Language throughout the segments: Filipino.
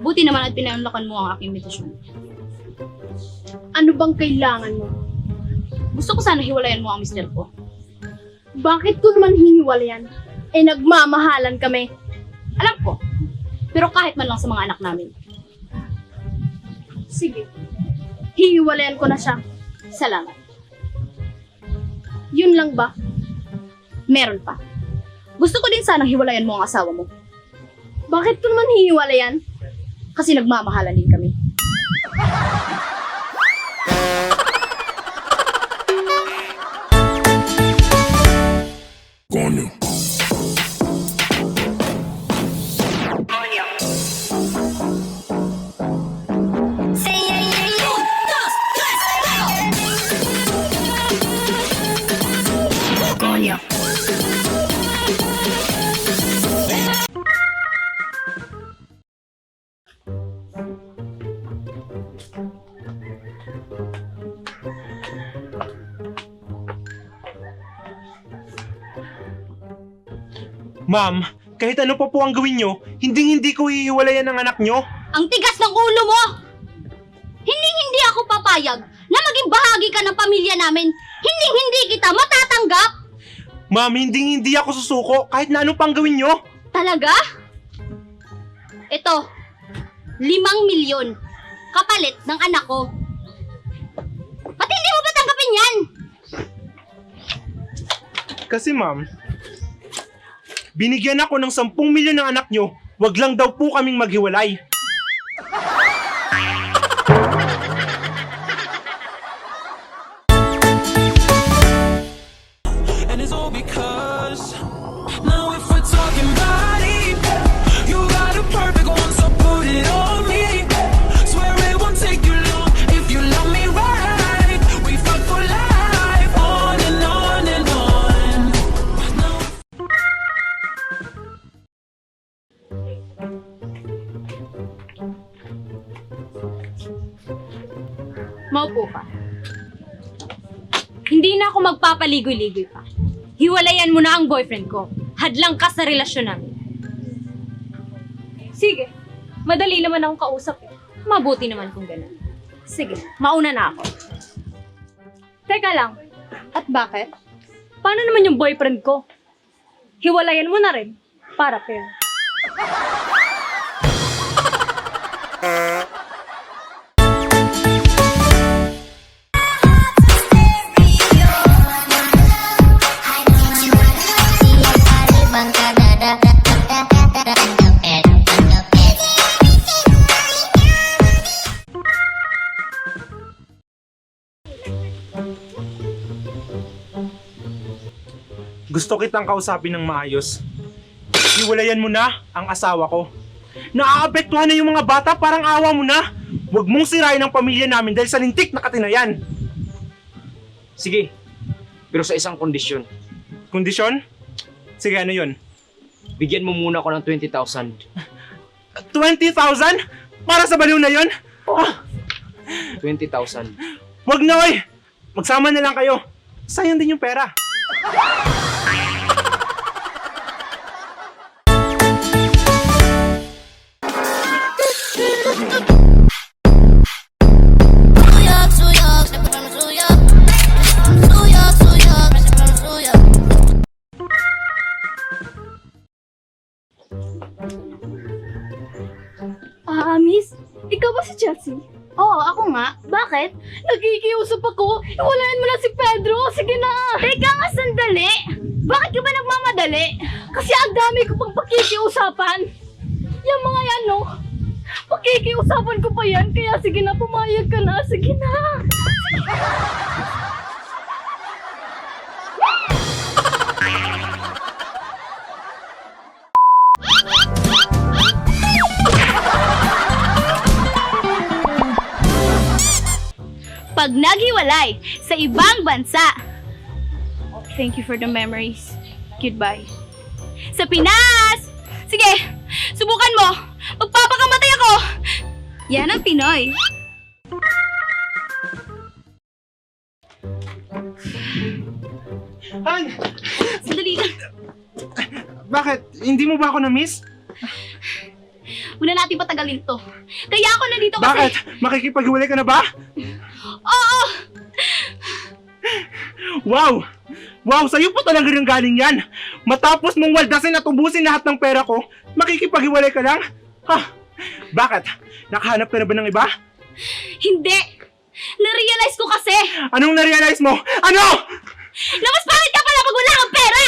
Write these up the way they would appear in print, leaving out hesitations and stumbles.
Buti naman at pinanlakan mo ang aking invitation. Ano bang kailangan mo? Gusto ko sana hiwalayan mo ang mister ko. Bakit ko naman hihiwalayan? Eh nagmamahalan kami. Alam ko. Pero kahit man lang sa mga anak namin. Sige. Hihiwalayan ko na siya. Salamat. Yun lang ba? Meron pa. Gusto ko din sanang hiwalayan mo ang asawa mo. Bakit ko naman hihiwalayan? Kasi nagmamahalan din kami. Coño. Coño. Ma'am, kahit ano pa po ang gawin nyo, hindi ko hihiwalayan ang anak nyo. Ang tigas ng ulo mo! Hindi ako papayag na maging bahagi ka ng pamilya namin. Hindi kita matatanggap! Ma'am, hindi ako susuko kahit na ano pang gawin nyo. Talaga? Ito, 5 milyon kapalit ng anak ko. Ba't hindi mo ba tanggapin yan? Kasi ma'am, binigyan ako ng 10 milyon ng anak nyo, wag lang daw po kaming maghiwalay. And it's all because now if we're talking about it, you got a perfect one, so put it on me. Swear it won't take you long if you love me right. We fuck for life, on and on and on. Now Maupo ka. Hindi na ako magpapaligoy-ligoy pa. Hiwalayan mo na ang boyfriend ko. Hadlang ka sa relasyon namin. Sige. Madali naman akong kausap eh. Mabuti naman kung ganun. Sige, mauna na ako. Teka lang. At bakit? Paano naman yung boyfriend ko? Hiwalayan mo na rin. Para fair. Gusto kitang kausapin ng maayos. Hiwalayan mo na ang asawa ko. Naaapektuhan na yung mga bata, parang awa mo na. Huwag mong sirain ang pamilya namin dahil sa lintik na katinayan. Sige, pero sa isang kondisyon. Kondisyon? Sige, ano yun? Bigyan mo muna ako ng 20,000. 20,000? Para sa baliw na yun? 20,000. Wag na, oy! Magsama na lang kayo. Sayang din yung pera. Miss, ikaw ba si Chelsea? Oo, ako nga. Bakit? Nakikiusap ako. Hiwalayan mo na si Pedro. Sige na. Teka nga, sandali. Bakit ka ba nagmamadali? Kasi ang dami ko pang pakikiusapan. Yung mga yan, no? Pakikiusapan ko pa yan. Kaya sige na, pumayag ka na. Sige na. Pag naghiwalay sa ibang bansa. Thank you for the memories. Goodbye. Sa Pinas! Sige, subukan mo. Magpapakamatay ako. Yan ang Pinoy. Han! Sandali lang. Bakit? Hindi mo ba ako na-miss? Huwag na natin patagalin to. Kaya ako nandito kasi... Bakit? Makikipaghiwalay ka na ba? Oo! Wow! Wow, sa'yo po talaga rin galing yan. Matapos mong waldasin at ubusin lahat ng pera ko, makikipaghiwalay ka lang? Ha? Bakit? Nakahanap ka na ba ng iba? Hindi! Na-realize ko kasi Anong na-realize mo? Ano? na mas pangit ka pala pag wala kang pera!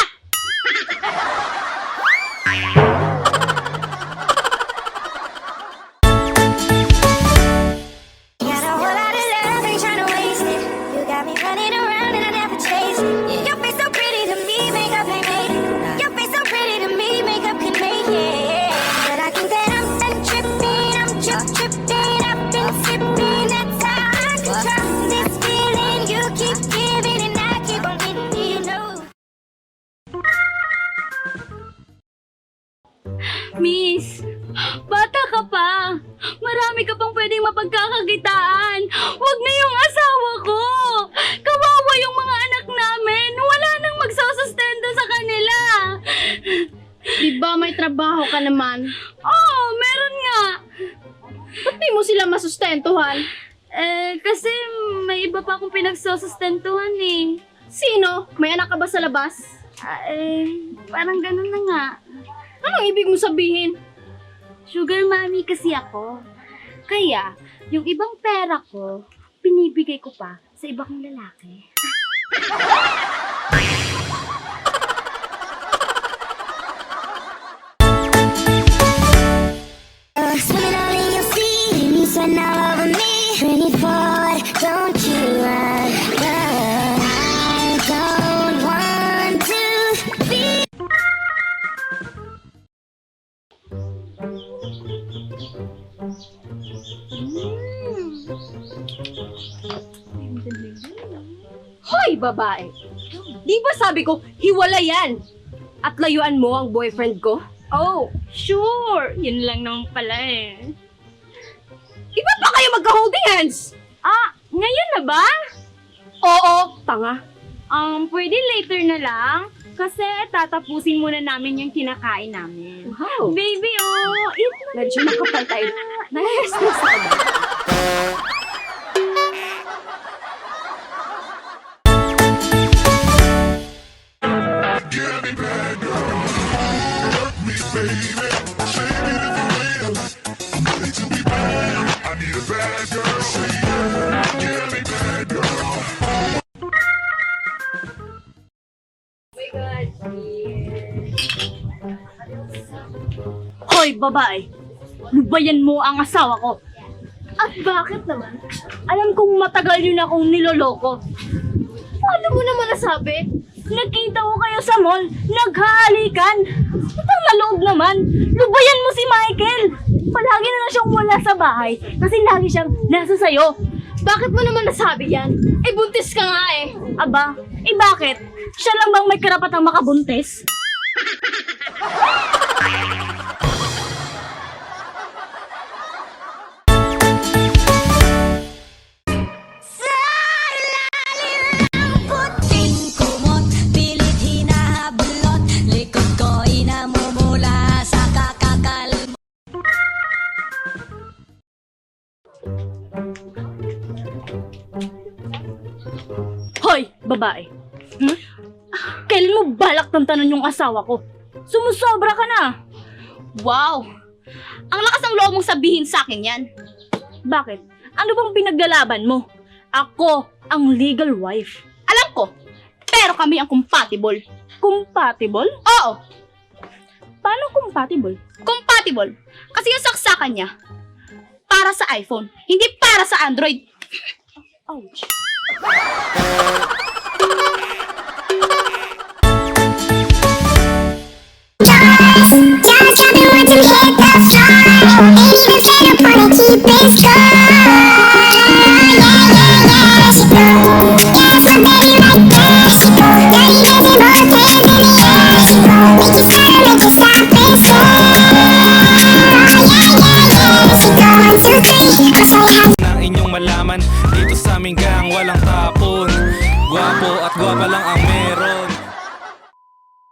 Got a whole lot of love, ain't tryna waste it. You got me running around and I never chase it. Your face so pretty to me, makeup ain't made it. Your face so pretty to me, makeup can make it. But I think that I'm done tripping, tripping. I've been sipping, that's how I control this feeling. You keep giving and I keep on getting you know. Miss, bata ka pa. Marami ka pang pwedeng mapagkakakitaan. Huwag na yung asawa ko. Kawawa yung mga anak namin. Wala nang magsusustento sa kanila. Di ba may trabaho ka naman? Oo, meron nga. Ba't di mo sila masustentuhan? Kasi may iba pa akong pinagsusustentuhan eh. Sino? May anak ka ba sa labas? Parang ganun na nga. Anong ibig mo sabihin? Sugar mommy kasi ako. Kaya, yung ibang pera ko, binibigay ko pa sa iba kong lalaki. Swimming all in your sea, sweating all over me. Bring it forward, don't you run. I don't want to be. Hoy, babae! Di ba sabi ko, hiwalayan? At layuan mo ang boyfriend ko? Oh, sure. Yun lang naman pala eh. Iba pa kayo magka-holding hands? Ngayon na ba? Oo, tanga. Pwede later na lang. Kasi tatapusin muna namin yung kinakain namin. Wow. Baby, eat na. Medyo makapal tayo. Nai-stress ako ba? Hoy, babae. Lubayan mo ang asawa ko. At bakit naman? Alam kong matagal yun akong niloloko. Paano mo naman nasabi? Nagkita ko kayo sa mall, naghahalikan. Itang maloob naman, lubayan mo si Michael. Palagi na lang siyang wala sa bahay kasi lagi siyang nasa sayo. Bakit mo naman nasabi yan? Eh, buntis ka nga eh. Aba, bakit? Siya lang bang may karapatang makabuntis? Puting kumot, pilit hinahabulot. Likod ko inamumula sa kakakalmot. Hoy, babae. Kailan mo balak tantanan yung asawa ko? Sumusobra ka na. Wow! Ang lakas ng loob mong sabihin sa akin yan. Bakit? Ano bang pinaglalaban mo? Ako ang legal wife. Alam ko, pero kami ang compatible. Compatible? Oo, Paano compatible? compatible. Kasi yung saksakan niya, para sa iPhone, hindi para sa Android. Ouch. Just tell me when to hit the floor. Ain't even fair to wanna keep it strong. Yeah, she go. Yes, my baby right there, she go. Girl, you give me more than any air, she go. Make you stop and stay. Yeah, she go. 1, 2, 3, I'll show you how. Na inyong malaman, dito sa aming gang walang tapon. Gwapo at gwapa lang ang meron.